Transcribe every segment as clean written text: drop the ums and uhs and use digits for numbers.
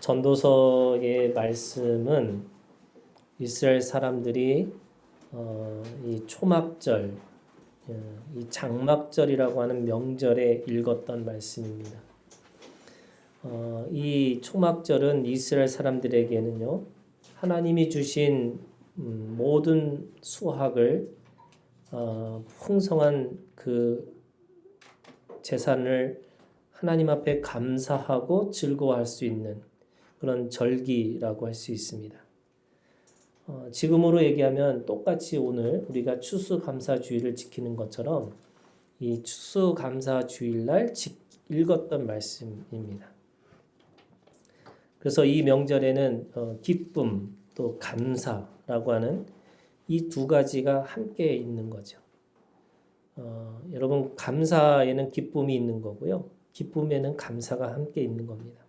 전도서의 말씀은 이스라엘 사람들이 이 초막절, 이 장막절이라고 하는 명절에 읽었던 말씀입니다. 이 초막절은 이스라엘 사람들에게는요, 하나님이 주신 모든 수확을 풍성한 그 재산을 하나님 앞에 감사하고 즐거워할 수 있는 그런 절기라고 할 수 있습니다. 지금으로 얘기하면 똑같이 오늘 우리가 추수감사주일을 지키는 것처럼 이 추수감사주일날 읽었던 말씀입니다. 그래서 이 명절에는 기쁨 또 감사라고 하는 이 두 가지가 함께 있는 거죠. 여러분, 감사에는 기쁨이 있는 거고요. 기쁨에는 감사가 함께 있는 겁니다.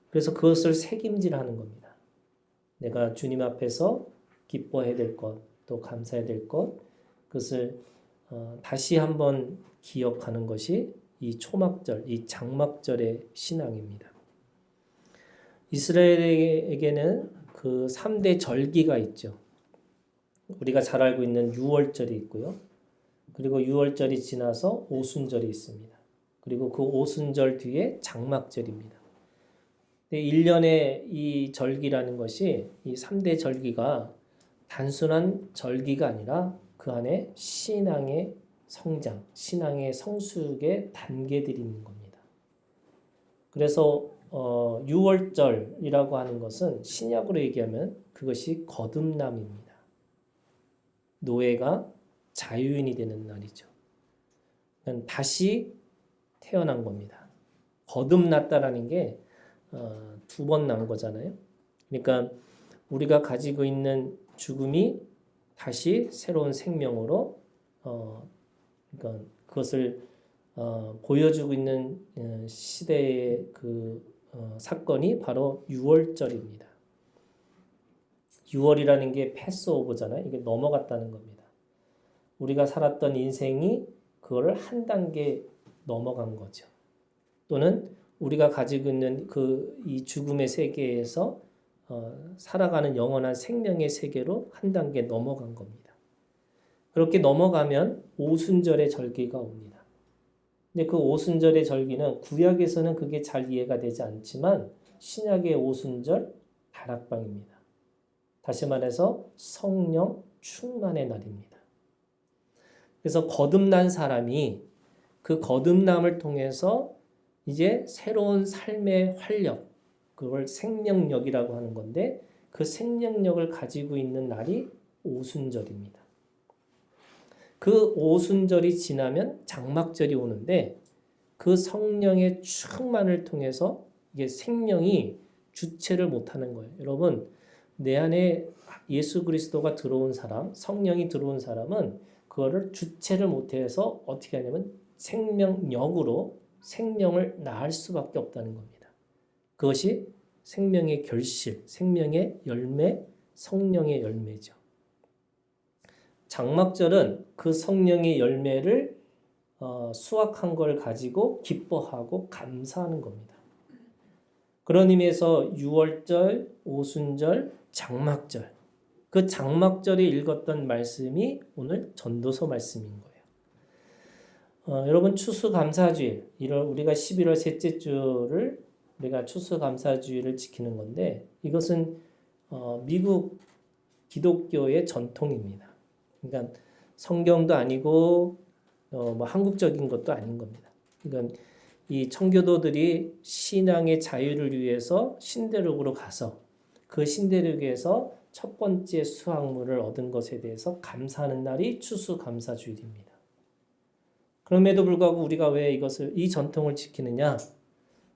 그래서 그것을 새김질하는 겁니다. 내가 주님 앞에서 기뻐해야 될 것, 또 감사해야 될 것, 그것을 다시 한번 기억하는 것이 이 초막절, 이 장막절의 신앙입니다. 이스라엘에게는 그 3대 절기가 있죠. 우리가 잘 알고 있는 유월절이 있고요. 그리고 유월절이 지나서 오순절이 있습니다. 그리고 그 오순절 뒤에 장막절입니다. 1년의 이 절기라는 것이 이 3대 절기가 단순한 절기가 아니라 그 안에 신앙의 성장, 신앙의 성숙의 단계들이 있는 겁니다. 그래서 유월절이라고 하는 것은 신약으로 얘기하면 그것이 거듭남입니다. 노예가 자유인이 되는 날이죠. 다시 태어난 겁니다. 거듭났다라는 게 두 번 난 거잖아요. 그러니까 우리가 가지고 있는 죽음이 다시 새로운 생명으로 그러니까 그것을 보여주고 있는 시대의 그 사건이 바로 유월절입니다. 유월이라는 게 패스오버잖아요. 이게 넘어갔다는 겁니다. 우리가 살았던 인생이 그거를 한 단계 넘어간 거죠. 또는 우리가 가지고 있는 이 죽음의 세계에서 살아가는 영원한 생명의 세계로 한 단계 넘어간 겁니다. 그렇게 넘어가면 오순절의 절기가 옵니다. 근데 그 오순절의 절기는 구약에서는 그게 잘 이해가 되지 않지만 신약의 오순절 다락방입니다. 다시 말해서 성령 충만의 날입니다. 그래서 거듭난 사람이 그 거듭남을 통해서 이제 새로운 삶의 활력, 그걸 생명력이라고 하는 건데 그 생명력을 가지고 있는 날이 오순절입니다. 그 오순절이 지나면 장막절이 오는데 그 성령의 충만을 통해서 이게 생명이 주체를 못하는 거예요. 여러분, 내 안에 예수 그리스도가 들어온 사람, 성령이 들어온 사람은 그거를 주체를 못해서 어떻게 하냐면 생명력으로 생명을 낳을 수밖에 없다는 겁니다. 그것이 생명의 결실, 생명의 열매, 성령의 열매죠. 장막절은 그 성령의 열매를 수확한 걸 가지고 기뻐하고 감사하는 겁니다. 그런 의미에서 유월절, 오순절, 장막절, 그 장막절에 읽었던 말씀이 오늘 전도서 말씀인 거예요. 여러분, 추수감사주일, 우리가 11월 셋째 주를 우리가 추수감사주일을 지키는 건데 이것은 미국 기독교의 전통입니다. 그러니까 성경도 아니고 뭐 한국적인 것도 아닌 겁니다. 그러니까 이 청교도들이 신앙의 자유를 위해서 신대륙으로 가서 그 신대륙에서 첫 번째 수확물을 얻은 것에 대해서 감사하는 날이 추수감사주일입니다. 그럼에도 불구하고 우리가 왜 이 전통을 지키느냐?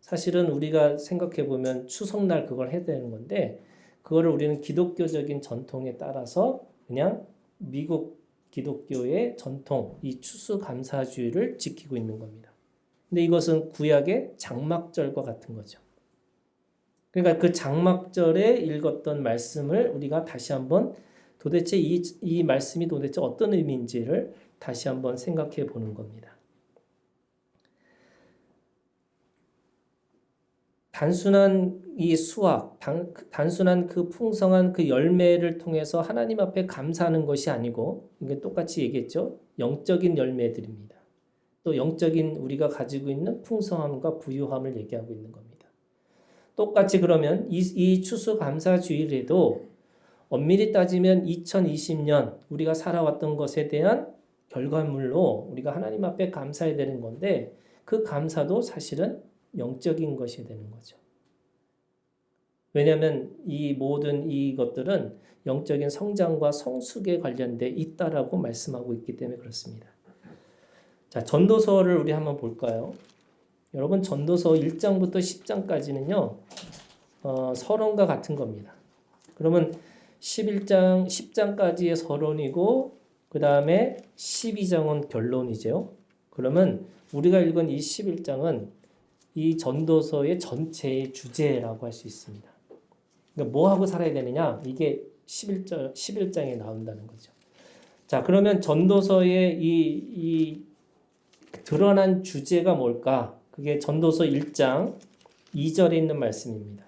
사실은 우리가 생각해 보면 추석날 그걸 해야 되는 건데 그거를 우리는 기독교적인 전통에 따라서 그냥 미국 기독교의 전통, 이 추수감사주일을 지키고 있는 겁니다. 근데 이것은 구약의 장막절과 같은 거죠. 그러니까 그 장막절에 읽었던 말씀을 우리가 다시 한번 도대체 이 말씀이 도대체 어떤 의미인지를 다시 한번 생각해 보는 겁니다. 단순한 이 수확, 단순한 그 풍성한 그 열매를 통해서 하나님 앞에 감사하는 것이 아니고, 이게 똑같이 얘기했죠. 영적인 열매들입니다. 또 영적인 우리가 가지고 있는 풍성함과 부유함을 얘기하고 있는 겁니다. 똑같이 그러면 이 추수감사주일에도 엄밀히 따지면 2020년 우리가 살아왔던 것에 대한 결과물로 우리가 하나님 앞에 감사해야 되는 건데, 그 감사도 사실은 영적인 것이 되는 거죠. 왜냐하면 이 모든 이것들은 영적인 성장과 성숙에 관련돼 있다라고 말씀하고 있기 때문에 그렇습니다. 자, 전도서를 우리 한번 볼까요? 여러분, 전도서 1장부터 10장까지는요, 서론과 같은 겁니다. 그러면 11장, 10장까지의 서론이고, 그 다음에 12장은 결론이죠. 그러면 우리가 읽은 이 11장은 이 전도서의 전체의 주제라고 할 수 있습니다. 그러니까 뭐 하고 살아야 되느냐? 이게 11장에 나온다는 거죠. 자, 그러면 전도서의 이 드러난 주제가 뭘까? 그게 전도서 1장 2절에 있는 말씀입니다.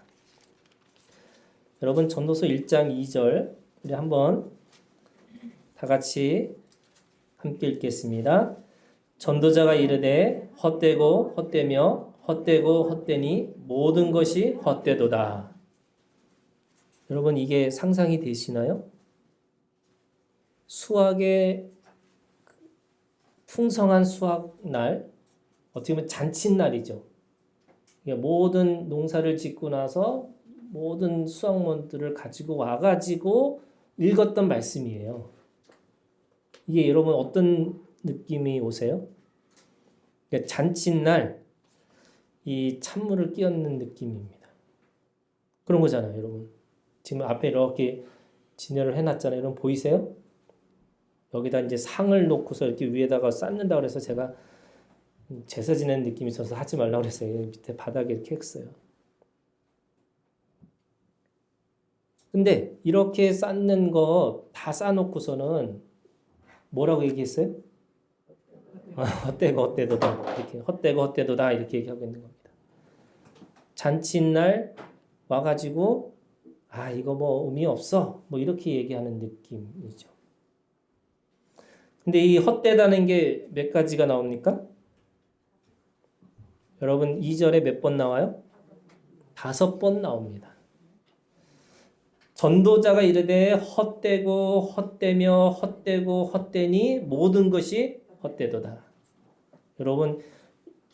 여러분, 전도서 1장 2절 우리 한번 다 같이 함께 읽겠습니다. 전도자가 이르되 헛되고 헛되며 헛되고 헛되니 모든 것이 헛되도다. 여러분, 이게 상상이 되시나요? 수확의 풍성한 수확날, 어떻게 보면 잔칫날이죠. 모든 농사를 짓고 나서 모든 수확물들을 가지고 와가지고 읽었던 말씀이에요. 이게 여러분 어떤 느낌이 오세요? 그러니까 잔칫날, 이 찬물을 끼얹는 느낌입니다. 그런 거잖아요, 여러분. 지금 앞에 이렇게 진열을 해놨잖아요. 여러분 보이세요? 여기다 이제 상을 놓고서 이렇게 위에다가 쌓는다 그래서 제가 제사 지내는 느낌이 있어서 하지 말라고 그랬어요. 밑에 바닥에 이렇게 했어요. 근데 이렇게 쌓는 거 다 쌓아놓고서는 뭐라고 얘기했어요? 헛되고 헛되도다. 이렇게 헛되고 헛되도다 이렇게 얘기하고 있는 겁니다. 잔칫날 와가지고 이거 뭐 의미 없어 뭐 이렇게 얘기하는 느낌이죠. 근데 이 헛되다는 게 몇 가지가 나옵니까? 여러분 2절에 몇 번 나와요? 5번 나옵니다. 전도자가 이르되 헛되고 헛되며 헛되고 헛되니 모든 것이 헛되도다. 여러분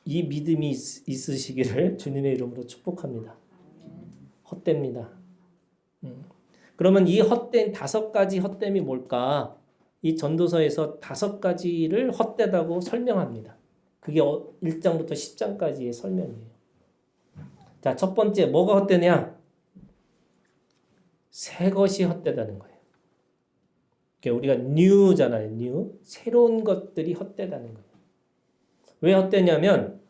이 믿음이 있으시기를 주님의 이름으로 축복합니다. 헛됩니다. 그러면 이 헛된 5가지 헛됨이 뭘까? 이 전도서에서 5가지를 헛되다고 설명합니다. 그게 1장부터 10장까지의 설명이에요. 자, 첫 번째 뭐가 헛되냐? 새 것이 헛되다는 거예요. 우리가 new잖아요. new. 새로운 것들이 헛되다는 거예요. 왜 헛되냐면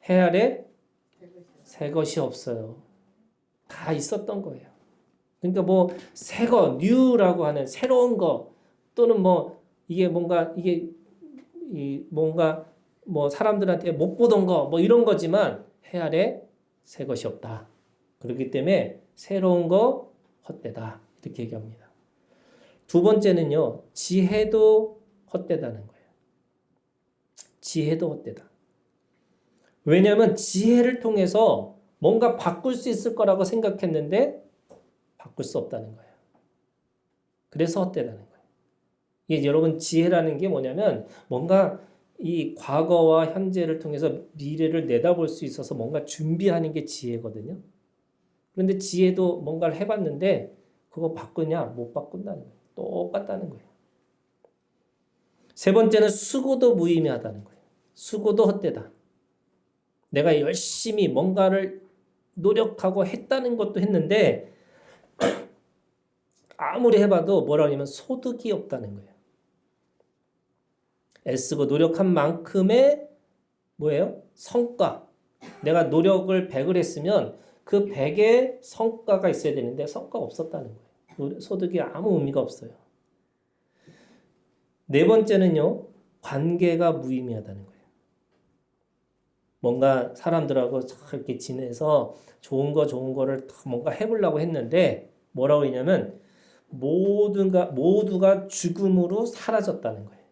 해 아래 새 것이 없어요. 다 있었던 거예요. 그러니까 뭐 새 거, new라고 하는 새로운 거 또는 뭐 이게 뭔가 뭔가 뭐 사람들한테 못 보던 거 뭐 이런 거지만 해 아래 새 것이 없다. 그렇기 때문에 새로운 거 헛되다. 이렇게 얘기합니다. 두 번째는요. 지혜도 헛되다는 거예요. 지혜도 헛되다. 왜냐하면 지혜를 통해서 뭔가 바꿀 수 있을 거라고 생각했는데 바꿀 수 없다는 거예요. 그래서 헛되다는 거예요. 이게 여러분 지혜라는 게 뭐냐면 뭔가 이 과거와 현재를 통해서 미래를 내다볼 수 있어서 뭔가 준비하는 게 지혜거든요. 그런데 지혜도 뭔가를 해봤는데 그거 바꾸냐? 못 바꾼다는 거예요. 똑같다는 거예요. 세 번째는 수고도 무의미하다는 거예요. 수고도 헛되다. 내가 열심히 뭔가를 노력하고 했다는 것도 했는데 아무리 해봐도 뭐라고 하냐면 소득이 없다는 거예요. 애쓰고 노력한 만큼의 뭐예요? 성과. 내가 노력을 100을 했으면 그 100의 성과가 있어야 되는데 성과가 없었다는 거예요. 소득이 아무 의미가 없어요. 네 번째는요. 관계가 무의미하다는 거예요. 뭔가 사람들하고 이렇게 지내서 좋은 거를 다 뭔가 해보려고 했는데 뭐라고 했냐면 모두가 죽음으로 사라졌다는 거예요.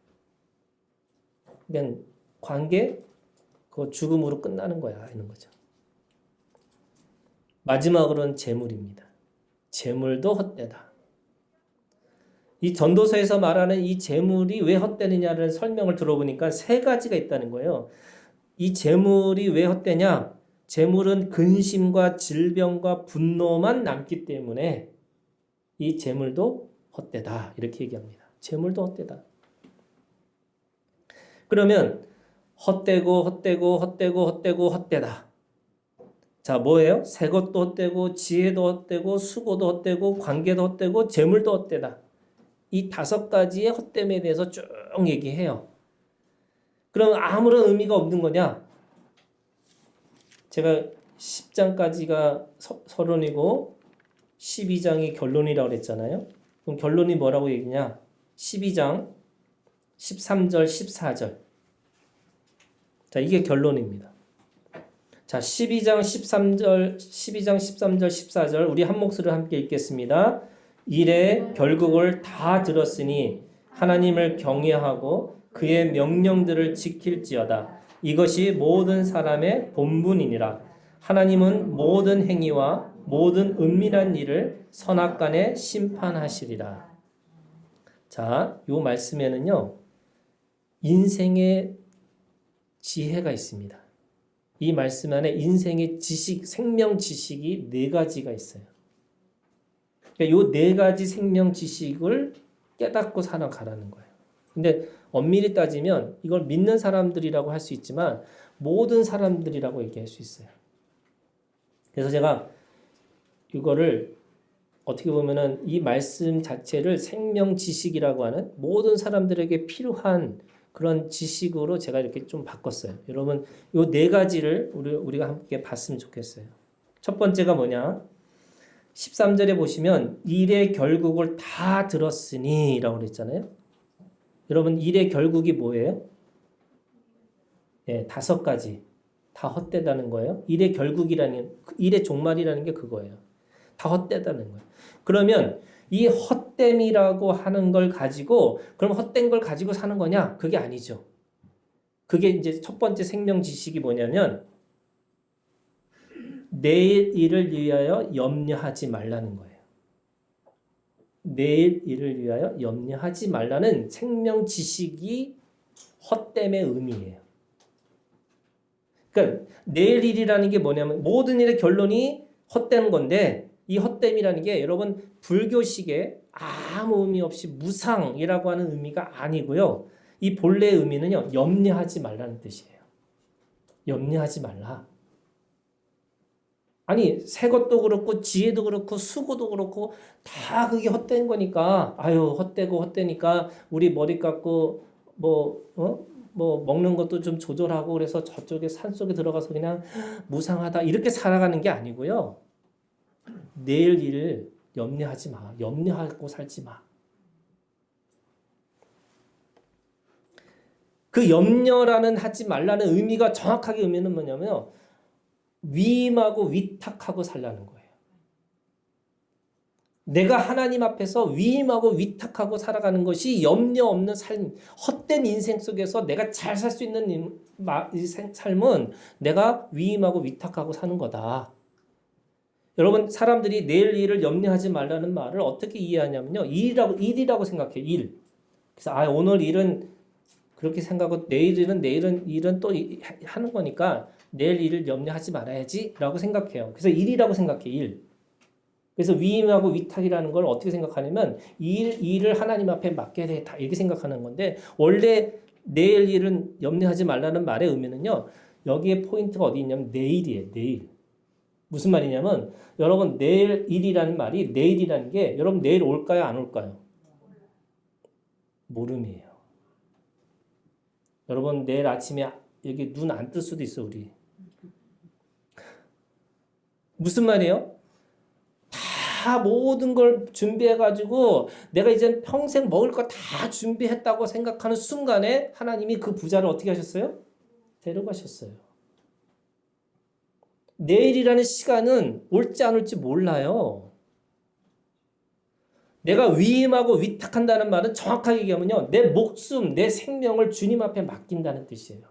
그러니까 관계 그 죽음으로 끝나는 거야 이런 거죠. 마지막으로는 재물입니다. 재물도 헛되다. 이 전도서에서 말하는 이 재물이 왜 헛되느냐는 설명을 들어보니까 세 가지가 있다는 거예요. 이 재물이 왜 헛되냐? 재물은 근심과 질병과 분노만 남기 때문에 이 재물도 헛되다. 이렇게 얘기합니다. 재물도 헛되다. 그러면 헛되다. 자, 뭐예요? 새 것도 헛되고 지혜도 헛되고 수고도 헛되고 관계도 헛되고 재물도 헛되다. 이 5가지의 헛됨에 대해서 쭉 얘기해요. 그럼 아무런 의미가 없는 거냐? 제가 10장까지가 서론이고 12장이 결론이라고 그랬잖아요. 그럼 결론이 뭐라고 얘기냐? 12장 13절 14절. 자, 이게 결론입니다. 자, 12장 13절 14절 우리 한 목소리로 함께 읽겠습니다. 이래 결국을 다 들었으니 하나님을 경외하고 그의 명령들을 지킬지어다. 이것이 모든 사람의 본분이니라. 하나님은 모든 행위와 모든 은밀한 일을 선악간에 심판하시리라. 자, 요 말씀에는요. 인생의 지혜가 있습니다. 이 말씀 안에 인생의 지식, 생명 지식이 4가지가 있어요. 그러니까 요 4가지 생명 지식을 깨닫고 살아가라는 거예요. 근데 엄밀히 따지면 이걸 믿는 사람들이라고 할 수 있지만 모든 사람들이라고 얘기할 수 있어요. 그래서 제가 이거를 어떻게 보면은 이 말씀 자체를 생명 지식이라고 하는 모든 사람들에게 필요한 그런 지식으로 제가 이렇게 좀 바꿨어요. 여러분, 요 4가지를 우리가 함께 봤으면 좋겠어요. 첫 번째가 뭐냐? 13절에 보시면 일의 결국을 다 들었으니 라고 그랬잖아요. 여러분, 일의 결국이 뭐예요? 네, 5가지. 다 헛되다는 거예요. 일의 결국이라는, 일의 종말이라는 게 그거예요. 다 헛되다는 거예요. 그러면 이 헛됨이라고 하는 걸 가지고, 그럼 헛된 걸 가지고 사는 거냐? 그게 아니죠. 그게 이제 첫 번째 생명 지식이 뭐냐면, 내일 일을 위하여 염려하지 말라는 거예요. 내일 일을 위하여 염려하지 말라는 생명 지식이 헛됨의 의미예요. 그러니까 내일 일이라는 게 뭐냐면 모든 일의 결론이 헛되는 건데 이 헛됨이라는 게 여러분 불교식의 아무 의미 없이 무상이라고 하는 의미가 아니고요. 이 본래의 의미는요. 염려하지 말라는 뜻이에요. 염려하지 말라. 아니 새 것도 그렇고 지혜도 그렇고 수고도 그렇고 다 그게 헛된 거니까 아유 헛되고 헛되니까 우리 머리 깎고 뭐 먹는 것도 좀 조절하고 그래서 저쪽에 산속에 들어가서 그냥 무상하다 이렇게 살아가는 게 아니고요. 내일 일을 염려하지 마. 염려하고 살지 마. 그 염려라는 하지 말라는 의미가 정확하게 의미는 뭐냐면 위임하고 위탁하고 살라는 거예요. 내가 하나님 앞에서 위임하고 위탁하고 살아가는 것이 염려 없는 삶, 헛된 인생 속에서 내가 잘 살 수 있는 삶은 내가 위임하고 위탁하고 사는 거다. 여러분 사람들이 내일 일을 염려하지 말라는 말을 어떻게 이해하냐면요. 일이라고 생각해요. 일. 그래서 오늘 일은 그렇게 생각하고 내일은 일은 또 하는 거니까 내일 일을 염려하지 말아야지 라고 생각해요. 그래서 일이라고 생각해. 일. 그래서 위임하고 위탁이라는 걸 어떻게 생각하냐면 일을 하나님 앞에 맡겨야 돼. 다 이렇게 생각하는 건데 원래 내일 일은 염려하지 말라는 말의 의미는요. 여기에 포인트가 어디 있냐면 내일이에요. 내일. 무슨 말이냐면 여러분 내일 일이라는 말이 내일이라는 게 여러분 내일 올까요? 안 올까요? 모름이에요. 여러분 내일 아침에 여기 눈 안 뜰 수도 있어 우리. 무슨 말이에요? 다 모든 걸 준비해가지고 내가 이제 평생 먹을 거 다 준비했다고 생각하는 순간에 하나님이 그 부자를 어떻게 하셨어요? 데려가셨어요. 내일이라는 시간은 올지 안 올지 몰라요. 내가 위임하고 위탁한다는 말은 정확하게 얘기하면요. 내 목숨, 내 생명을 주님 앞에 맡긴다는 뜻이에요.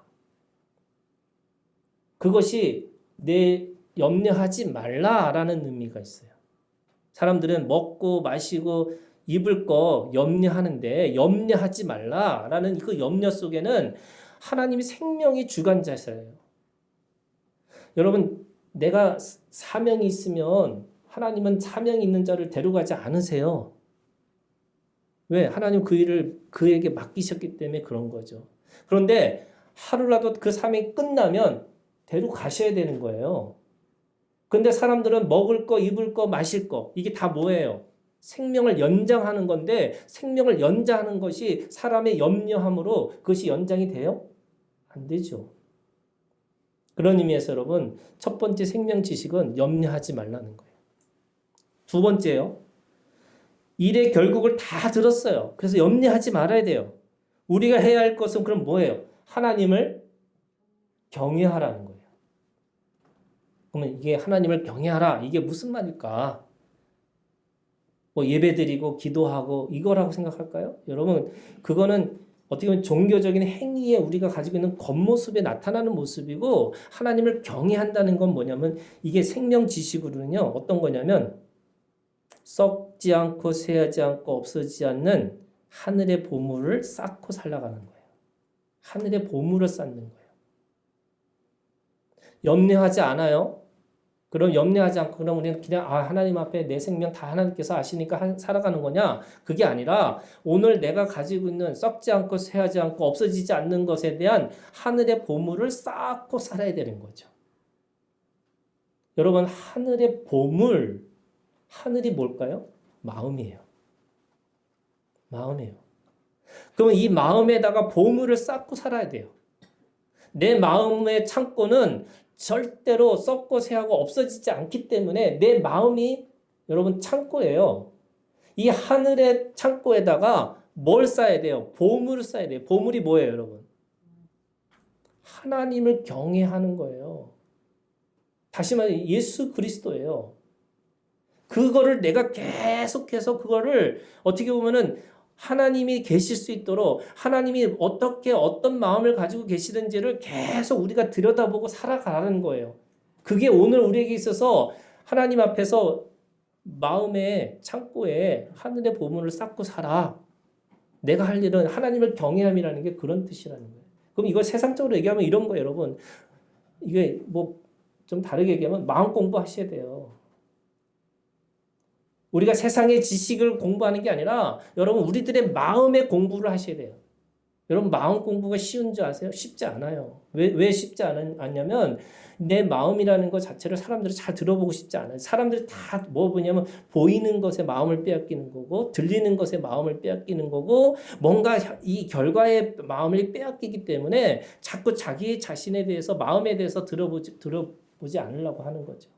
그것이 내 염려하지 말라라는 의미가 있어요. 사람들은 먹고 마시고 입을 거 염려하는데 염려하지 말라라는 그 염려 속에는 하나님이 생명이 주관자세요. 여러분, 내가 사명이 있으면 하나님은 사명이 있는 자를 데려가지 않으세요. 왜? 하나님 그 일을 그에게 맡기셨기 때문에 그런 거죠. 그런데 하루라도 그 사명이 끝나면 데려가셔야 되는 거예요. 근데 사람들은 먹을 거, 입을 거, 마실 거 이게 다 뭐예요? 생명을 연장하는 건데 생명을 연장하는 것이 사람의 염려함으로 그것이 연장이 돼요? 안 되죠. 그런 의미에서 여러분 첫 번째 생명 지식은 염려하지 말라는 거예요. 두 번째요. 일의 결국을 다 들었어요. 그래서 염려하지 말아야 돼요. 우리가 해야 할 것은 그럼 뭐예요? 하나님을 경외하라는 거예요. 그러면 이게 하나님을 경외하라. 이게 무슨 말일까? 뭐 예배드리고 기도하고 이거라고 생각할까요? 여러분 그거는 어떻게 보면 종교적인 행위에 우리가 가지고 있는 겉모습에 나타나는 모습이고 하나님을 경외한다는 건 뭐냐면 이게 생명 지식으로는요. 어떤 거냐면 썩지 않고 쇠하지 않고 없어지지 않는 하늘의 보물을 쌓고 살아가는 거예요. 하늘의 보물을 쌓는 거예요. 염려하지 않아요. 그럼 염려하지 않고 그럼 우리는 그냥 하나님 앞에 내 생명 다 하나님께서 아시니까 살아가는 거냐? 그게 아니라 오늘 내가 가지고 있는 썩지 않고 쇠하지 않고 없어지지 않는 것에 대한 하늘의 보물을 쌓고 살아야 되는 거죠. 여러분 하늘의 보물, 하늘이 뭘까요? 마음이에요. 마음이에요. 그러면 이 마음에다가 보물을 쌓고 살아야 돼요. 내 마음의 창고는 절대로 썩고 새하고 없어지지 않기 때문에 내 마음이 여러분 창고예요. 이 하늘의 창고에다가 뭘 쌓아야 돼요? 보물을 쌓아야 돼요. 보물이 뭐예요, 여러분? 하나님을 경외하는 거예요. 다시 말해 예수 그리스도예요. 그거를 내가 계속해서 그거를 어떻게 보면은 하나님이 계실 수 있도록 하나님이 어떻게 어떤 마음을 가지고 계시는지를 계속 우리가 들여다보고 살아가는 거예요. 그게 오늘 우리에게 있어서 하나님 앞에서 마음의 창고에 하늘의 보물을 쌓고 살아. 내가 할 일은 하나님을 경외함이라는 게 그런 뜻이라는 거예요. 그럼 이걸 세상적으로 얘기하면 이런 거예요, 여러분. 이게 뭐 좀 다르게 얘기하면 마음 공부하셔야 돼요. 우리가 세상의 지식을 공부하는 게 아니라 여러분 우리들의 마음의 공부를 하셔야 돼요. 여러분 마음 공부가 쉬운 줄 아세요? 쉽지 않아요. 왜 쉽지 않냐면 내 마음이라는 것 자체를 사람들이 잘 들어보고 싶지 않아요. 사람들이 다 뭐 보냐면 보이는 것에 마음을 빼앗기는 거고 들리는 것에 마음을 빼앗기는 거고 뭔가 이 결과에 마음을 빼앗기기 때문에 자꾸 자기 자신에 대해서 마음에 대해서 들어보지 않으려고 하는 거죠.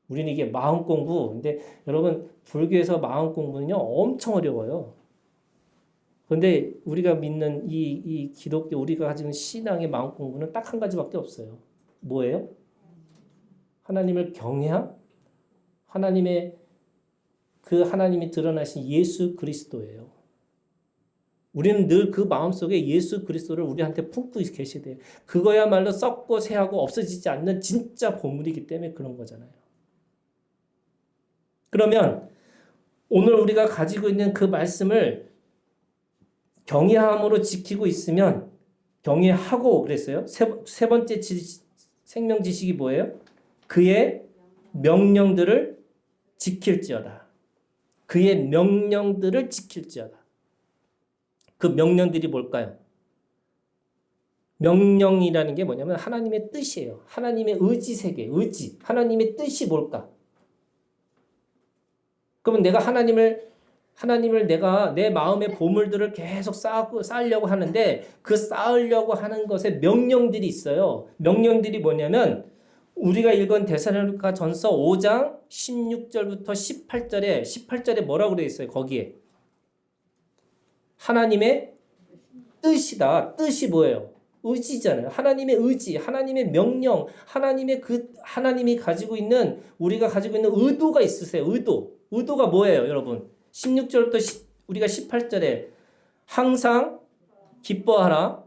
우리는 이게 마음 공부. 근데 여러분 불교에서 마음 공부는요 엄청 어려워요. 그런데 우리가 믿는 이 기독교 우리가 가지고 신앙의 마음 공부는 딱 한 가지밖에 없어요. 뭐예요? 하나님을 경외함? 하나님의 그 하나님이 드러나신 예수 그리스도예요. 우리는 늘 그 마음속에 예수 그리스도를 우리한테 품고 계셔야 돼요. 그거야말로 썩고 새하고 없어지지 않는 진짜 보물이기 때문에 그런 거잖아요. 그러면 오늘 우리가 가지고 있는 그 말씀을 경외함으로 지키고 있으면 경외하고 그랬어요. 세 번째 생명 지식이 뭐예요? 그의 명령들을 지킬지어다. 그의 명령들을 지킬지어다. 그 명령들이 뭘까요? 명령이라는 게 뭐냐면 하나님의 뜻이에요. 하나님의 의지 세계, 의지. 하나님의 뜻이 뭘까? 그러면 내가 하나님을 내가 내 마음의 보물들을 계속 쌓으려고 하는데 그 쌓으려고 하는 것에 명령들이 있어요. 명령들이 뭐냐면 우리가 읽은 데살로니가 전서 5장 16절부터 18절에 뭐라고 되어 있어요? 거기에 하나님의 뜻이다. 뜻이 뭐예요? 의지잖아요. 하나님의 의지, 하나님의 명령, 하나님이 가지고 있는 우리가 가지고 있는 의도가 있으세요. 의도가 뭐예요, 여러분? 16절부터 우리가 18절에 항상 기뻐하라,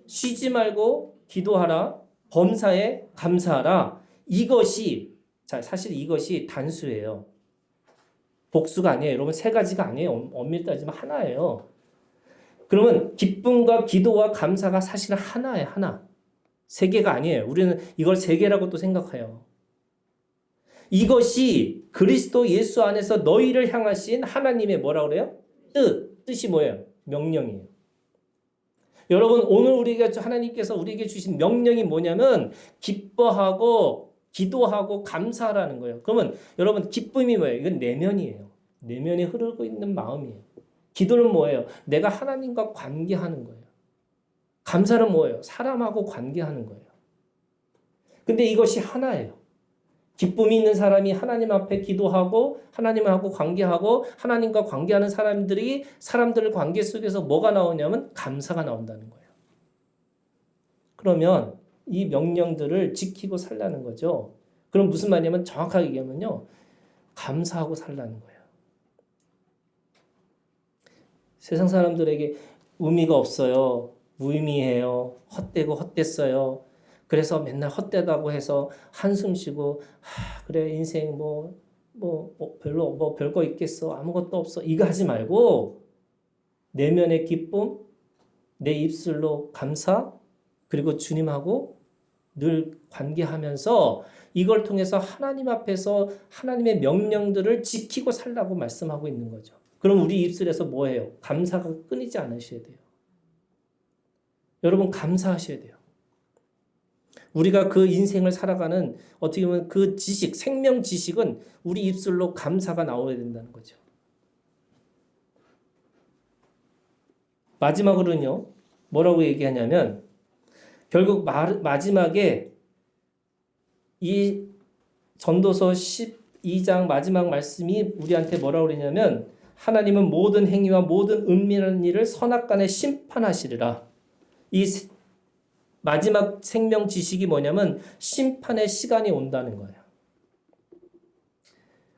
쉬지 말고 기도하라, 범사에 감사하라. 사실 이것이 단수예요. 복수가 아니에요. 여러분, 세 가지가 아니에요. 엄밀히 따지면 하나예요. 그러면 기쁨과 기도와 감사가 사실은 하나예요. 하나. 세 개가 아니에요. 우리는 이걸 세 개라고 또 생각해요. 이것이 그리스도 예수 안에서 너희를 향하신 하나님의 뭐라고 그래요? 뜻이 뭐예요? 명령이에요. 여러분, 오늘 하나님께서 우리에게 주신 명령이 뭐냐면 기뻐하고 기도하고 감사하라는 거예요. 그러면 여러분, 기쁨이 뭐예요? 이건 내면이에요. 내면에 흐르고 있는 마음이에요. 기도는 뭐예요? 내가 하나님과 관계하는 거예요. 감사는 뭐예요? 사람하고 관계하는 거예요. 근데 이것이 하나예요. 기쁨이 있는 사람이 하나님 앞에 기도하고 하나님하고 관계하고 하나님과 관계하는 사람들의 관계 속에서 뭐가 나오냐면 감사가 나온다는 거예요. 그러면 이 명령들을 지키고 살라는 거죠. 그럼 무슨 말이냐면 정확하게 얘기하면요. 감사하고 살라는 거예요. 세상 사람들에게 의미가 없어요. 무의미해요. 헛되고 헛됐어요. 그래서 맨날 헛되다고 해서 한숨 쉬고 그래 인생 별거 있겠어. 아무것도 없어. 이거 하지 말고 내면의 기쁨, 내 입술로 감사, 그리고 주님하고 늘 관계하면서 이걸 통해서 하나님 앞에서 하나님의 명령들을 지키고 살라고 말씀하고 있는 거죠. 그럼 우리 입술에서 뭐예요? 감사가 끊이지 않으셔야 돼요. 여러분 감사하셔야 돼요. 우리가 그 인생을 살아가는 어떻게 보면 그 지식, 생명 지식은 우리 입술로 감사가 나와야 된다는 거죠. 마지막으로는요. 뭐라고 얘기하냐면 결국 마지막에 이 전도서 12장 마지막 말씀이 우리한테 뭐라고 그러냐면 하나님은 모든 행위와 모든 은밀한 일을 선악간에 심판하시리라. 이 마지막 생명 지식이 뭐냐면 심판의 시간이 온다는 거예요.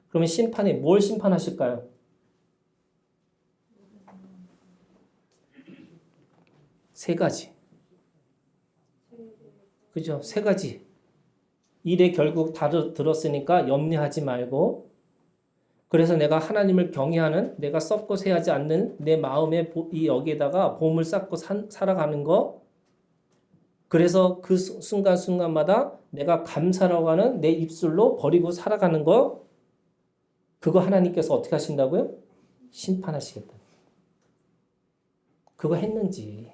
그러면 심판이 뭘 심판하실까요? 세 가지. 그죠? 세 가지. 일에 결국 다 들었으니까 염려하지 말고 그래서 내가 하나님을 경외하는 내가 썩고 새하지 않는 내 마음의 여기에다가 보물 쌓고 살아가는 거 그래서 그 순간순간마다 내가 감사라고 하는 내 입술로 버리고 살아가는 거 그거 하나님께서 어떻게 하신다고요? 심판하시겠다. 그거 했는지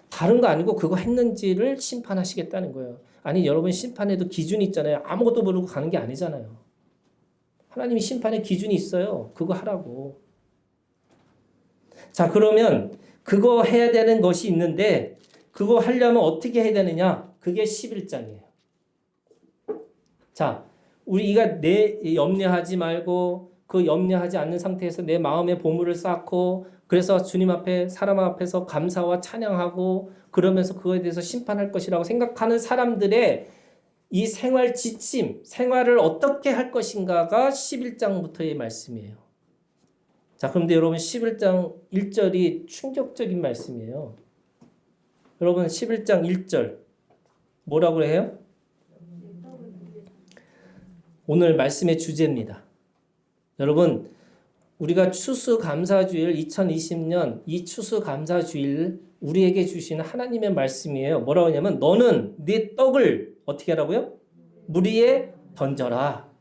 다른 거 아니고 그거 했는지를 심판하시겠다는 거예요. 아니 여러분 심판에도 기준이 있잖아요. 아무것도 모르고 가는 게 아니잖아요. 하나님이 심판의 기준이 있어요. 그거 하라고. 자 그러면 그거 해야 되는 것이 있는데 그거 하려면 어떻게 해야 되느냐? 그게 11장이에요. 자 우리가 내 염려하지 말고 그 염려하지 않는 상태에서 내 마음의 보물을 쌓고 그래서 주님 앞에 사람 앞에서 감사와 찬양하고 그러면서 그거에 대해서 심판할 것이라고 생각하는 사람들의 이 생활 지침, 생활을 어떻게 할 것인가가 11장부터의 말씀이에요. 자, 그런데 여러분 11장 1절이 충격적인 말씀이에요. 여러분 11장 1절 뭐라고 해요? 오늘 말씀의 주제입니다. 여러분 우리가 추수감사주일 2020년 이 추수감사주일 우리에게 주시는 하나님의 말씀이에요. 뭐라고 하냐면 너는 네 떡을 어떻게 하라고요? 물 위에 던져라.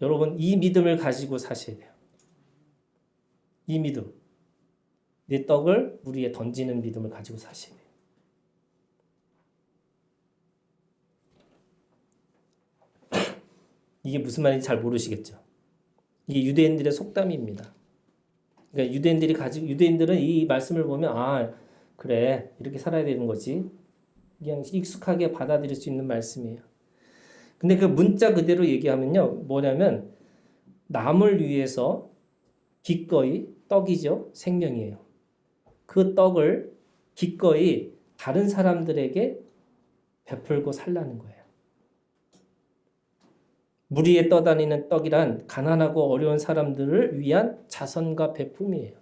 여러분 이 믿음을 가지고 사셔야 돼요. 이 믿음. 내 떡을 물 위에 던지는 믿음을 가지고 사셔야 돼요. 이게 무슨 말인지 잘 모르시겠죠? 이게 유대인들의 속담입니다. 그러니까 유대인들은 이 말씀을 보면 그래 이렇게 살아야 되는 거지. 그냥 익숙하게 받아들일 수 있는 말씀이에요. 근데 그 문자 그대로 얘기하면요. 뭐냐면 남을 위해서 기꺼이 떡이죠. 생명이에요. 그 떡을 기꺼이 다른 사람들에게 베풀고 살라는 거예요. 물 위에 떠다니는 떡이란 가난하고 어려운 사람들을 위한 자선과 베품이에요.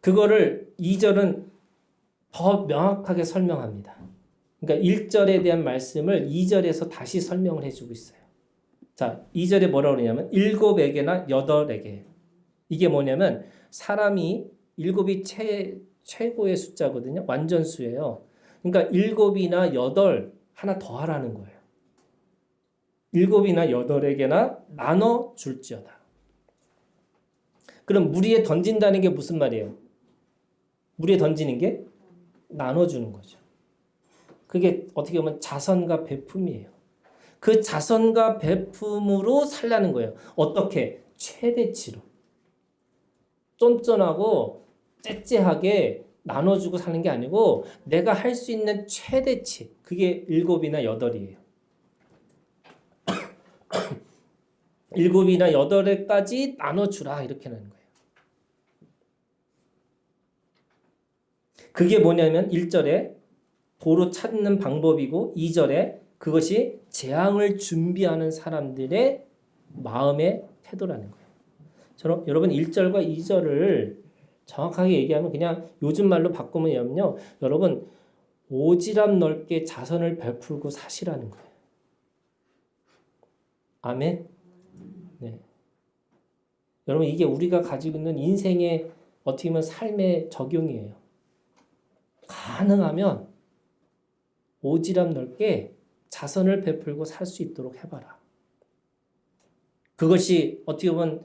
그거를 2절은 더 명확하게 설명합니다. 그러니까 1절에 대한 말씀을 2절에서 다시 설명을 해주고 있어요. 자, 2절에 뭐라고 그러냐면 7에게나 8에게. 이게 뭐냐면 사람이 7이 최고의 숫자거든요. 완전수예요. 그러니까 7이나 8 하나 더 하라는 거예요. 7이나 8에게나 나눠 줄지어다. 그럼 물 위에 던진다는 게 무슨 말이에요? 물 위에 던지는 게 나눠주는 거죠. 그게 어떻게 보면 자선과 베품이에요. 그 자선과 베품으로 살라는 거예요. 어떻게? 최대치로. 쫀쫀하고 째째하게 나눠주고 사는 게 아니고 내가 할 수 있는 최대치. 그게 7이나 8이에요. 7이나 8에까지 나눠주라 이렇게 하는 거예요. 그게 뭐냐면 1절에 도로 찾는 방법이고 2절에 그것이 재앙을 준비하는 사람들의 마음의 태도라는 거예요. 여러분 1절과 2절을 정확하게 얘기하면 그냥 요즘 말로 바꾸면요. 여러분 오지랖 넓게 자선을 베풀고 사시라는 거예요. 아멘. 네. 여러분 이게 우리가 가지고 있는 인생의 어떻게 보면 삶의 적용이에요. 가능하면 오지랖 넓게 자선을 베풀고 살 수 있도록 해봐라. 그것이 어떻게 보면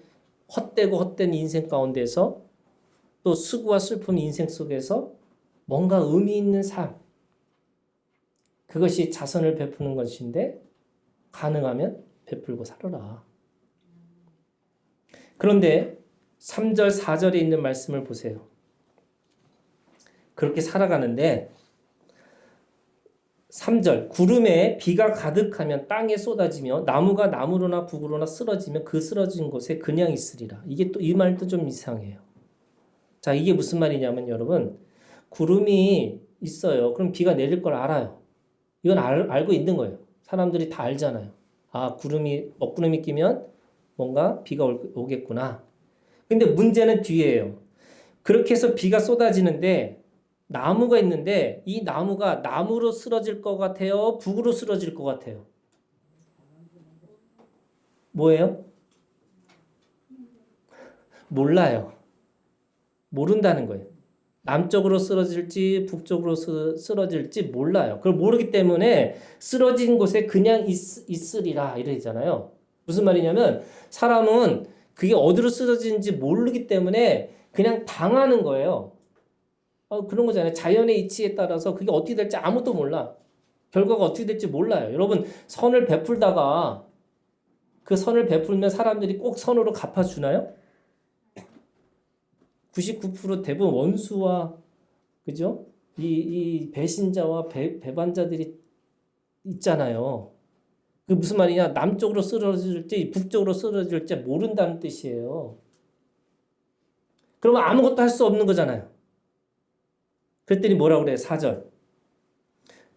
헛되고 헛된 인생 가운데서 또 수고와 슬픈 인생 속에서 뭔가 의미 있는 삶, 그것이 자선을 베푸는 것인데 가능하면 베풀고 살아라. 그런데 3절, 4절에 있는 말씀을 보세요. 그렇게 살아가는데 3절 구름에 비가 가득하면 땅에 쏟아지며 나무가 나무로나 북으로나 쓰러지면 그 쓰러진 곳에 그냥 있으리라. 이게 또 이 말도 좀 이상해요. 자, 이게 무슨 말이냐면 여러분 구름이 있어요. 그럼 비가 내릴 걸 알아요. 이건 알고 있는 거예요. 사람들이 다 알잖아요. 아, 먹구름이 끼면 뭔가 비가 오겠구나. 근데 문제는 뒤에요. 그렇게 해서 비가 쏟아지는데 나무가 있는데 이 나무가 남으로 쓰러질 것 같아요? 북으로 쓰러질 것 같아요? 뭐예요? 몰라요. 모른다는 거예요. 남쪽으로 쓰러질지 북쪽으로 쓰러질지 몰라요. 그걸 모르기 때문에 쓰러진 곳에 그냥 있으리라 이러잖아요. 무슨 말이냐면 사람은 그게 어디로 쓰러지는지 모르기 때문에 그냥 당하는 거예요. 그런 거잖아요. 자연의 이치에 따라서 그게 어떻게 될지 아무도 몰라. 결과가 어떻게 될지 몰라요. 여러분 선을 베풀다가 그 선을 베풀면 사람들이 꼭 선으로 갚아주나요? 99% 대부분 원수와 그죠? 이 배신자와 배반자들이 있잖아요. 그게 무슨 말이냐? 남쪽으로 쓰러질지 북쪽으로 쓰러질지 모른다는 뜻이에요. 그러면 아무것도 할 수 없는 거잖아요. 그랬더니 뭐라고 그래요? 4절.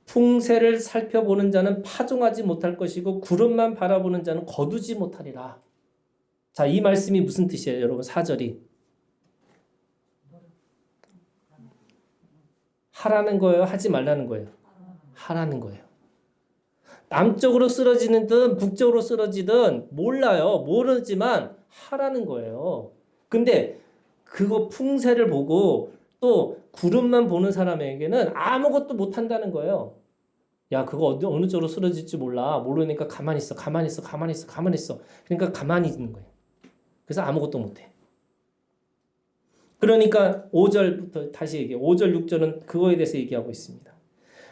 풍세를 살펴보는 자는 파종하지 못할 것이고 구름만 바라보는 자는 거두지 못하리라. 자, 이 말씀이 무슨 뜻이에요, 여러분? 4절이. 하라는 거예요? 하지 말라는 거예요? 하라는 거예요. 남쪽으로 쓰러지든 북쪽으로 쓰러지든 몰라요. 모르지만 하라는 거예요. 근데 그거 풍세를 보고 또 구름만 보는 사람에게는 아무것도 못한다는 거예요. 야, 그거 어느 쪽으로 쓰러질지 몰라. 모르니까 가만히 있어. 그러니까 가만히 있는 거예요. 그래서 아무것도 못해. 그러니까 5절부터 다시 얘기해요. 5절, 6절은 그거에 대해서 얘기하고 있습니다.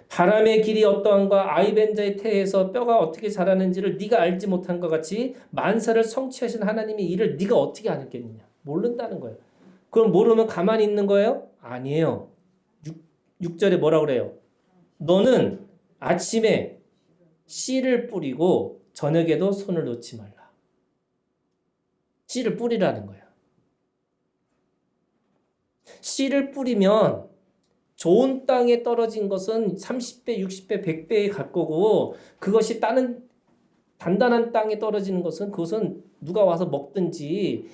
바람의 길이 어떠한가 아이벤자의 태에서 뼈가 어떻게 자라는지를 네가 알지 못한 것 같이 만사를 성취하신 하나님의 일을 네가 어떻게 알겠느냐. 모른다는 거예요. 그럼 모르면 가만히 있는 거예요? 아니에요. 6절에 뭐라고 그래요? 너는 아침에 씨를 뿌리고 저녁에도 손을 놓지 말라. 씨를 뿌리라는 거예요. 씨를 뿌리면 좋은 땅에 떨어진 것은 30배, 60배, 100배에 갈 거고 그것이 다른 단단한 땅에 떨어지는 것은 그것은 누가 와서 먹든지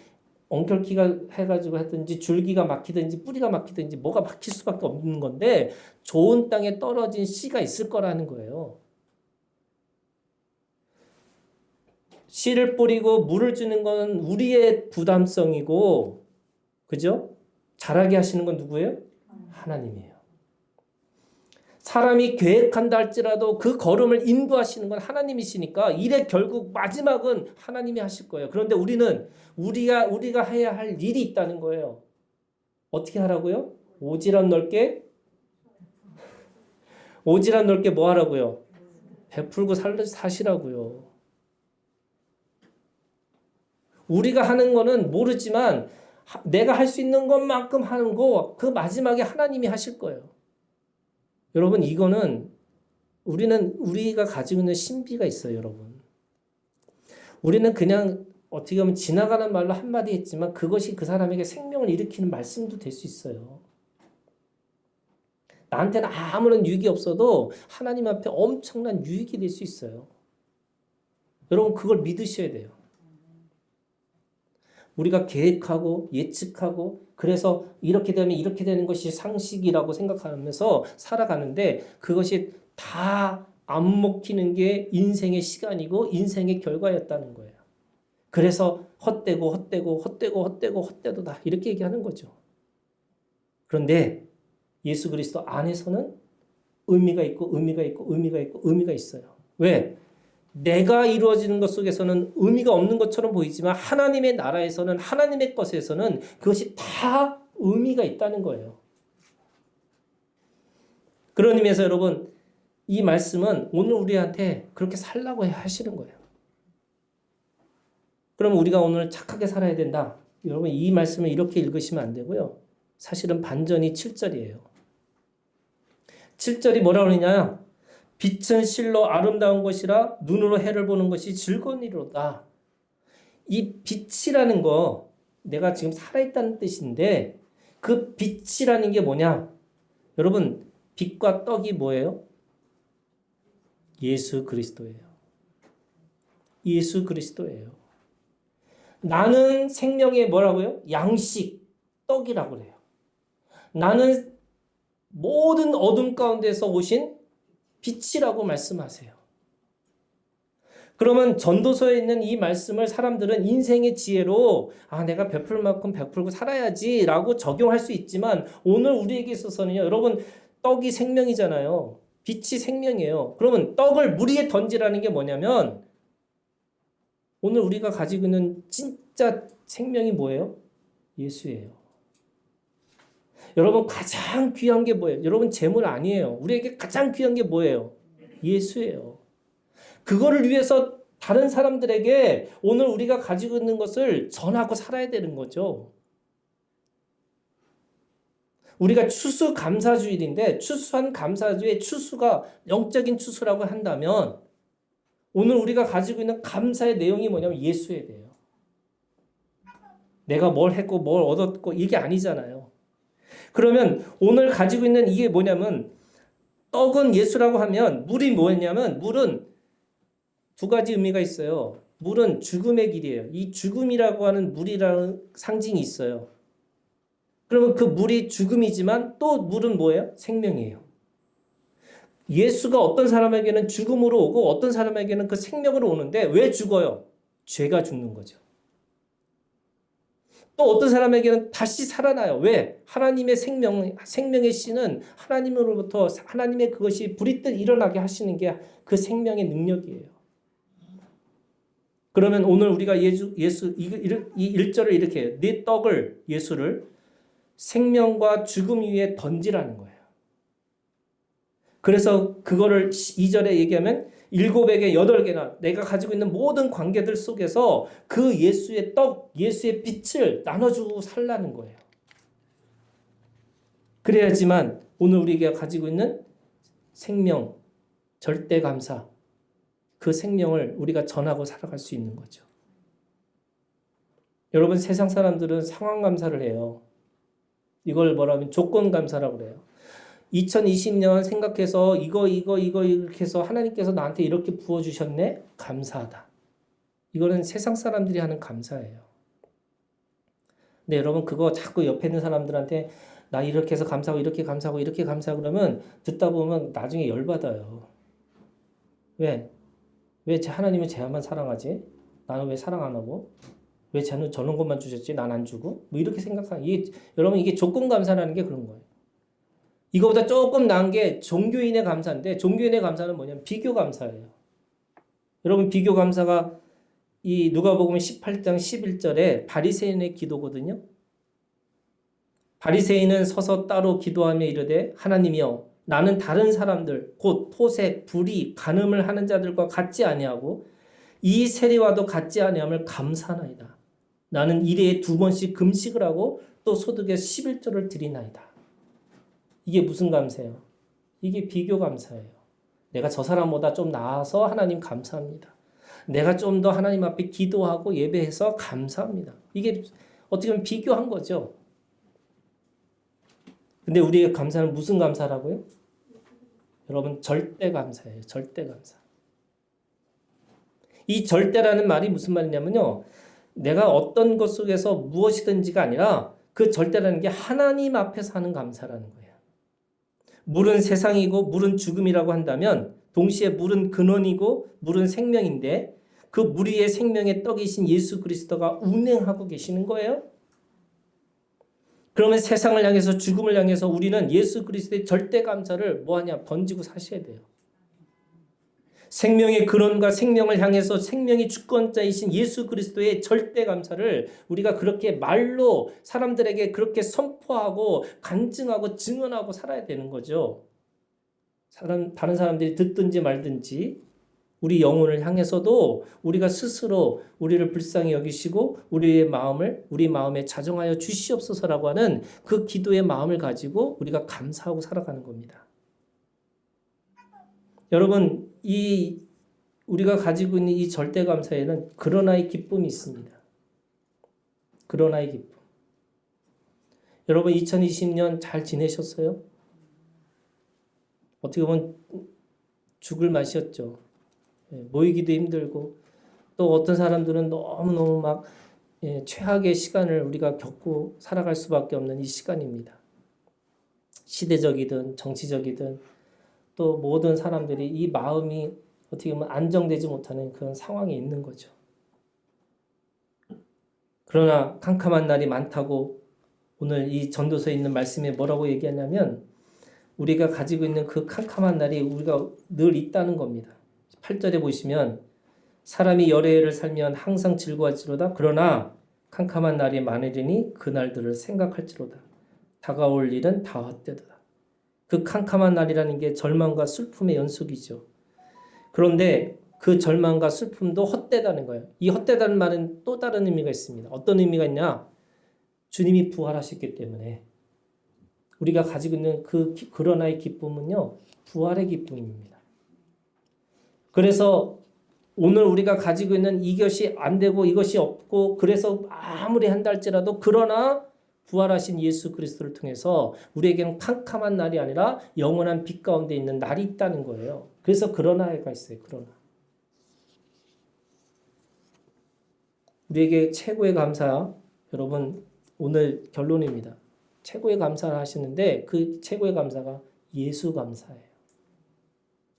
엉켜키가 해가지고 하든지 줄기가 막히든지 뿌리가 막히든지 뭐가 막힐 수밖에 없는 건데 좋은 땅에 떨어진 씨가 있을 거라는 거예요. 씨를 뿌리고 물을 주는 건 우리의 부담성이고, 그죠? 자라게 하시는 건 누구예요? 하나님이에요. 사람이 계획한다 할지라도 그 걸음을 인도하시는 건 하나님이시니까 일의 결국 마지막은 하나님이 하실 거예요. 그런데 우리는 우리가 해야 할 일이 있다는 거예요. 어떻게 하라고요? 오지랖 넓게 뭐 하라고요? 베풀고 사시라고요. 우리가 하는 거는 모르지만 내가 할 수 있는 것만큼 하는 거 그 마지막에 하나님이 하실 거예요. 여러분 이거는 우리가 가지고 있는 신비가 있어요, 여러분. 우리는 그냥 어떻게 보면 지나가는 말로 한마디 했지만 그것이 그 사람에게 생명을 일으키는 말씀도 될 수 있어요. 나한테는 아무런 유익이 없어도 하나님 앞에 엄청난 유익이 될 수 있어요. 여러분 그걸 믿으셔야 돼요. 우리가 계획하고 예측하고 그래서 이렇게 되면 이렇게 되는 것이 상식이라고 생각하면서 살아가는데 그것이 다 안 먹히는 게 인생의 시간이고 인생의 결과였다는 거예요. 그래서 헛되고다 이렇게 얘기하는 거죠. 그런데 예수 그리스도 안에서는 의미가 있어요. 왜? 내가 이루어지는 것 속에서는 의미가 없는 것처럼 보이지만 하나님의 나라에서는 하나님의 것에서는 그것이 다 의미가 있다는 거예요. 그런 의미에서 여러분 이 말씀은 오늘 우리한테 그렇게 살라고 하시는 거예요. 그럼 우리가 오늘 착하게 살아야 된다. 여러분 이 말씀을 이렇게 읽으시면 안 되고요. 사실은 반전이 7절이에요. 7절이 뭐라고 그러냐? 빛은 실로 아름다운 것이라 눈으로 해를 보는 것이 즐거운 일이로다. 이 빛이라는 거 내가 지금 살아있다는 뜻인데 그 빛이라는 게 뭐냐? 여러분 빛과 떡이 뭐예요? 예수 그리스도예요. 예수 그리스도예요. 나는 생명의 뭐라고요? 양식, 떡이라고 그래요. 나는 모든 어둠 가운데서 오신 빛이라고 말씀하세요. 그러면 전도서에 있는 이 말씀을 사람들은 인생의 지혜로 내가 베풀 만큼 베풀고 살아야지 라고 적용할 수 있지만 오늘 우리에게 있어서는요. 여러분 떡이 생명이잖아요. 빛이 생명이에요. 그러면 떡을 물 위에 던지라는 게 뭐냐면 오늘 우리가 가지고 있는 진짜 생명이 뭐예요? 예수예요. 여러분 가장 귀한 게 뭐예요? 여러분 재물 아니에요. 우리에게 가장 귀한 게 뭐예요? 예수예요. 그거를 위해서 다른 사람들에게 오늘 우리가 가지고 있는 것을 전하고 살아야 되는 거죠. 우리가 추수감사주일인데 추수한 감사주의 추수가 영적인 추수라고 한다면 오늘 우리가 가지고 있는 감사의 내용이 뭐냐면 예수에 대해요. 내가 뭘 했고 뭘 얻었고 이게 아니잖아요. 그러면 오늘 가지고 있는 이게 뭐냐면 떡은 예수라고 하면 물이 뭐였냐면 물은 두 가지 의미가 있어요. 물은 죽음의 길이에요. 이 죽음이라고 하는 물이라는 상징이 있어요. 그러면 그 물이 죽음이지만 또 물은 뭐예요? 생명이에요. 예수가 어떤 사람에게는 죽음으로 오고 어떤 사람에게는 그 생명으로 오는데 왜 죽어요? 죄가 죽는 거죠. 또 어떤 사람에게는 다시 살아나요. 왜? 하나님의 생명의 씨는 하나님으로부터 하나님의 그것이 불이 뜨 일어나게 하시는 게 그 생명의 능력이에요. 그러면 오늘 우리가 이 1절을 이렇게 해요. 네 떡을 예수를 생명과 죽음 위에 던지라는 거예요. 그래서 그거를 2절에 얘기하면 7에게 8개나 내가 가지고 있는 모든 관계들 속에서 그 예수의 떡, 예수의 빛을 나눠주고 살라는 거예요. 그래야지만 오늘 우리가 가지고 있는 생명, 절대 감사, 그 생명을 우리가 전하고 살아갈 수 있는 거죠. 여러분 세상 사람들은 상황 감사를 해요. 이걸 뭐라면 조건 감사라고 그래요. 2020년 생각해서 이거 이렇게 해서 하나님께서 나한테 이렇게 부어주셨네? 감사하다. 이거는 세상 사람들이 하는 감사예요. 근데 여러분 그거 자꾸 옆에 있는 사람들한테 나 이렇게 해서 감사하고 이렇게 감사하고 이렇게 감사하고 그러면 듣다 보면 나중에 열받아요. 왜? 왜 하나님은 쟤만 사랑하지? 나는 왜 사랑 안 하고? 왜 쟤는 저런 것만 주셨지? 난 안 주고? 뭐 이렇게 생각하는 여러분 이게 조건 감사라는 게 그런 거예요. 이거보다 조금 나은 게 종교인의 감사인데 종교인의 감사는 뭐냐면 비교 감사예요. 여러분 비교 감사가 이 누가복음 18장 11절에 바리새인의 기도거든요. 바리새인은 서서 따로 기도하며 이르되 하나님이여 나는 다른 사람들 곧 토색, 불의, 간음을 하는 자들과 같지 아니하고 이 세리와도 같지 아니함을 감사하나이다. 나는 일에 2번씩 금식을 하고 또 소득의 11조를 드리나이다. 이게 무슨 감사예요? 이게 비교 감사예요. 내가 저 사람보다 좀 나아서 하나님 감사합니다. 내가 좀 더 하나님 앞에 기도하고 예배해서 감사합니다. 이게 어떻게 보면 비교한 거죠. 근데 우리의 감사는 무슨 감사라고요? 여러분 절대 감사예요. 절대 감사. 이 절대라는 말이 무슨 말이냐면요. 내가 어떤 것 속에서 무엇이든지가 아니라 그 절대라는 게 하나님 앞에서 하는 감사라는 거예요. 물은 세상이고 물은 죽음이라고 한다면 동시에 물은 근원이고 물은 생명인데 그 물 위에 생명의 떡이신 예수 그리스도가 운행하고 계시는 거예요. 그러면 세상을 향해서 죽음을 향해서 우리는 예수 그리스도의 절대 감사를 뭐하냐? 던지고 사셔야 돼요. 생명의 근원과 생명을 향해서 생명의 주권자이신 예수 그리스도의 절대 감사를 우리가 그렇게 말로 사람들에게 그렇게 선포하고 간증하고 증언하고 살아야 되는 거죠. 다른 사람들이 듣든지 말든지 우리 영혼을 향해서도 우리가 스스로 우리를 불쌍히 여기시고 우리 마음에 자정하여 주시옵소서라고 하는 그 기도의 마음을 가지고 우리가 감사하고 살아가는 겁니다. 여러분, 우리가 가지고 있는 이 절대 감사에는 그러나의 기쁨이 있습니다. 그러나의 기쁨. 여러분, 2020년 잘 지내셨어요? 어떻게 보면 죽을 맛이었죠. 모이기도 힘들고, 또 어떤 사람들은 너무너무 막 최악의 시간을 우리가 겪고 살아갈 수밖에 없는 이 시간입니다. 시대적이든 정치적이든 또 모든 사람들이 이 마음이 어떻게 보면 안정되지 못하는 그런 상황에 있는 거죠. 그러나 캄캄한 날이 많다고 오늘 이 전도서에 있는 말씀에 뭐라고 얘기하냐면 우리가 가지고 있는 그 캄캄한 날이 우리가 늘 있다는 겁니다. 8절에 보시면 사람이 여러 해를 살면 항상 즐거워할지로다. 그러나 캄캄한 날이 많으리니 그 날들을 생각할지로다. 다가올 일은 다 헛되도다. 그 캄캄한 날이라는 게 절망과 슬픔의 연속이죠. 그런데 그 절망과 슬픔도 헛되다는 거예요. 이 헛되다는 말은 또 다른 의미가 있습니다. 어떤 의미가 있냐? 주님이 부활하셨기 때문에 우리가 가지고 있는 그러나의 기쁨은요, 부활의 기쁨입니다. 그래서 오늘 우리가 가지고 있는 이것이 안 되고 이것이 없고 그래서 아무리 한다 할지라도 그러나 부활하신 예수 그리스도를 통해서 우리에게는 캄캄한 날이 아니라 영원한 빛 가운데 있는 날이 있다는 거예요. 그래서 그러나가 있어요. 그러나. 우리에게 최고의 감사, 여러분 오늘 결론입니다. 최고의 감사를 하시는데 그 최고의 감사가 예수 감사예요.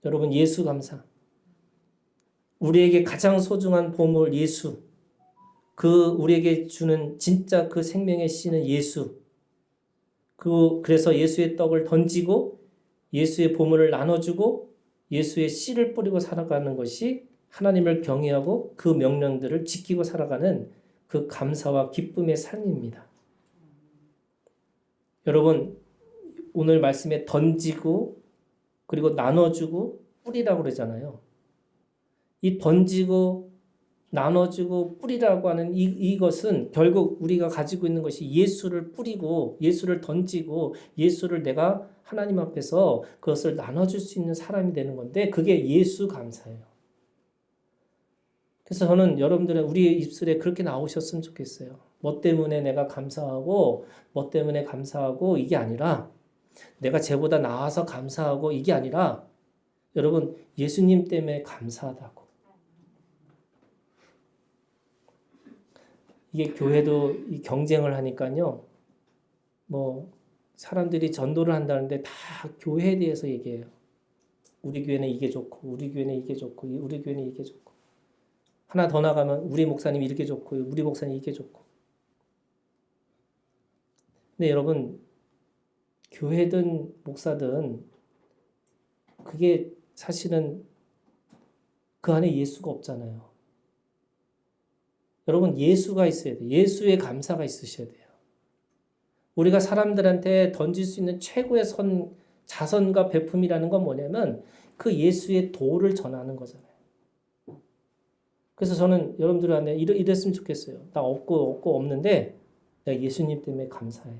여러분 예수 감사. 우리에게 가장 소중한 보물 예수. 우리에게 주는 진짜 그 생명의 씨는 예수. 그래서 예수의 떡을 던지고 예수의 보물을 나눠주고 예수의 씨를 뿌리고 살아가는 것이 하나님을 경외하고 그 명령들을 지키고 살아가는 그 감사와 기쁨의 삶입니다. 여러분 오늘 말씀에 던지고 그리고 나눠주고 뿌리라고 그러잖아요. 이 던지고 나눠주고 뿌리라고 하는 이것은 결국 우리가 가지고 있는 것이 예수를 뿌리고 예수를 던지고 예수를 내가 하나님 앞에서 그것을 나눠줄 수 있는 사람이 되는 건데 그게 예수 감사예요. 그래서 저는 여러분들의 우리의 입술에 그렇게 나오셨으면 좋겠어요. 뭐 때문에 내가 감사하고 뭐 때문에 감사하고 이게 아니라 내가 쟤보다 나아서 감사하고 이게 아니라 여러분 예수님 때문에 감사하다고. 이게 교회도 이 경쟁을 하니까요. 뭐 사람들이 전도를 한다는데 다 교회에 대해서 얘기해요. 우리 교회는 이게 좋고 우리 교회는 이게 좋고 우리 교회는 이게 좋고 하나 더 나가면 우리 목사님이 이렇게 좋고 우리 목사님이 이게 좋고. 근데 여러분 교회든 목사든 그게 사실은 그 안에 예수가 없잖아요. 여러분 예수가 있어야 돼요. 예수의 감사가 있으셔야 돼요. 우리가 사람들한테 던질 수 있는 최고의 자선과 베품이라는 건 뭐냐면 그 예수의 도를 전하는 거잖아요. 그래서 저는 여러분들한테 이랬으면 좋겠어요. 나 없고 없는데 내가 예수님 때문에 감사해.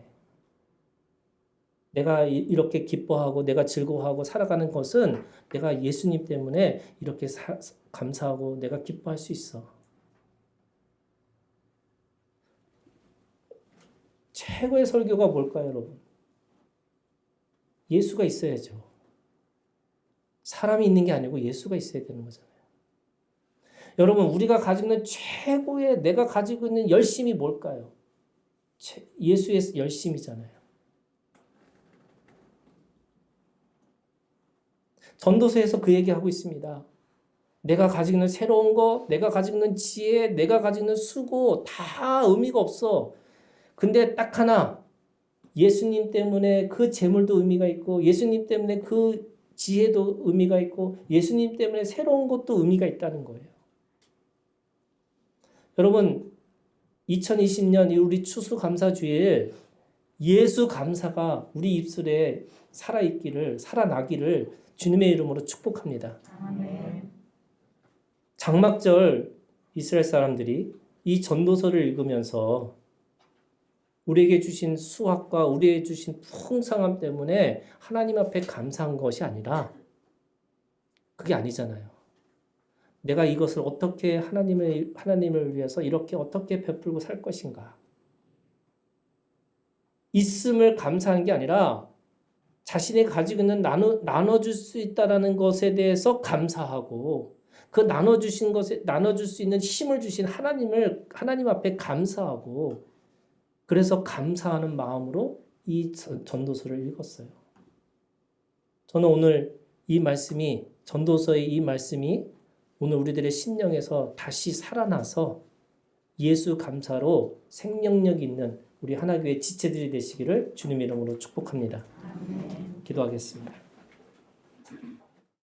내가 이렇게 기뻐하고 내가 즐거워하고 살아가는 것은 내가 예수님 때문에 이렇게 감사하고 내가 기뻐할 수 있어. 최고의 설교가 뭘까요, 여러분? 예수가 있어야죠. 사람이 있는 게 아니고 예수가 있어야 되는 거잖아요. 여러분, 우리가 가지고 있는 최고의 내가 가지고 있는 열심이 뭘까요? 예수의 열심이잖아요. 전도서에서 그 얘기하고 있습니다. 내가 가지고 있는 새로운 거, 내가 가지고 있는 지혜, 내가 가지고 있는 수고 다 의미가 없어. 근데 딱 하나, 예수님 때문에 그 재물도 의미가 있고 예수님 때문에 그 지혜도 의미가 있고 예수님 때문에 새로운 것도 의미가 있다는 거예요. 여러분 2020년 우리 추수감사주일 예수 감사가 우리 입술에 살아나기를 주님의 이름으로 축복합니다. 아멘. 장막절 이스라엘 사람들이 이 전도서를 읽으면서 우리에게 주신 수확과 우리에게 주신 풍성함 때문에 하나님 앞에 감사한 것이 아니라 그게 아니잖아요. 내가 이것을 어떻게 하나님을 위해서 이렇게 어떻게 베풀고 살 것인가. 있음을 감사하는 게 아니라 자신이 가지고 있는 나눠줄 수 있다는 것에 대해서 감사하고 그 나눠줄 수 있는 힘을 주신 하나님 앞에 감사하고 그래서 감사하는 마음으로 이 전도서를 읽었어요. 저는 오늘 전도서의 이 말씀이 오늘 우리들의 심령에서 다시 살아나서 예수 감사로 생명력 있는 우리 하나교회 지체들이 되시기를 주님 이름으로 축복합니다. 기도하겠습니다.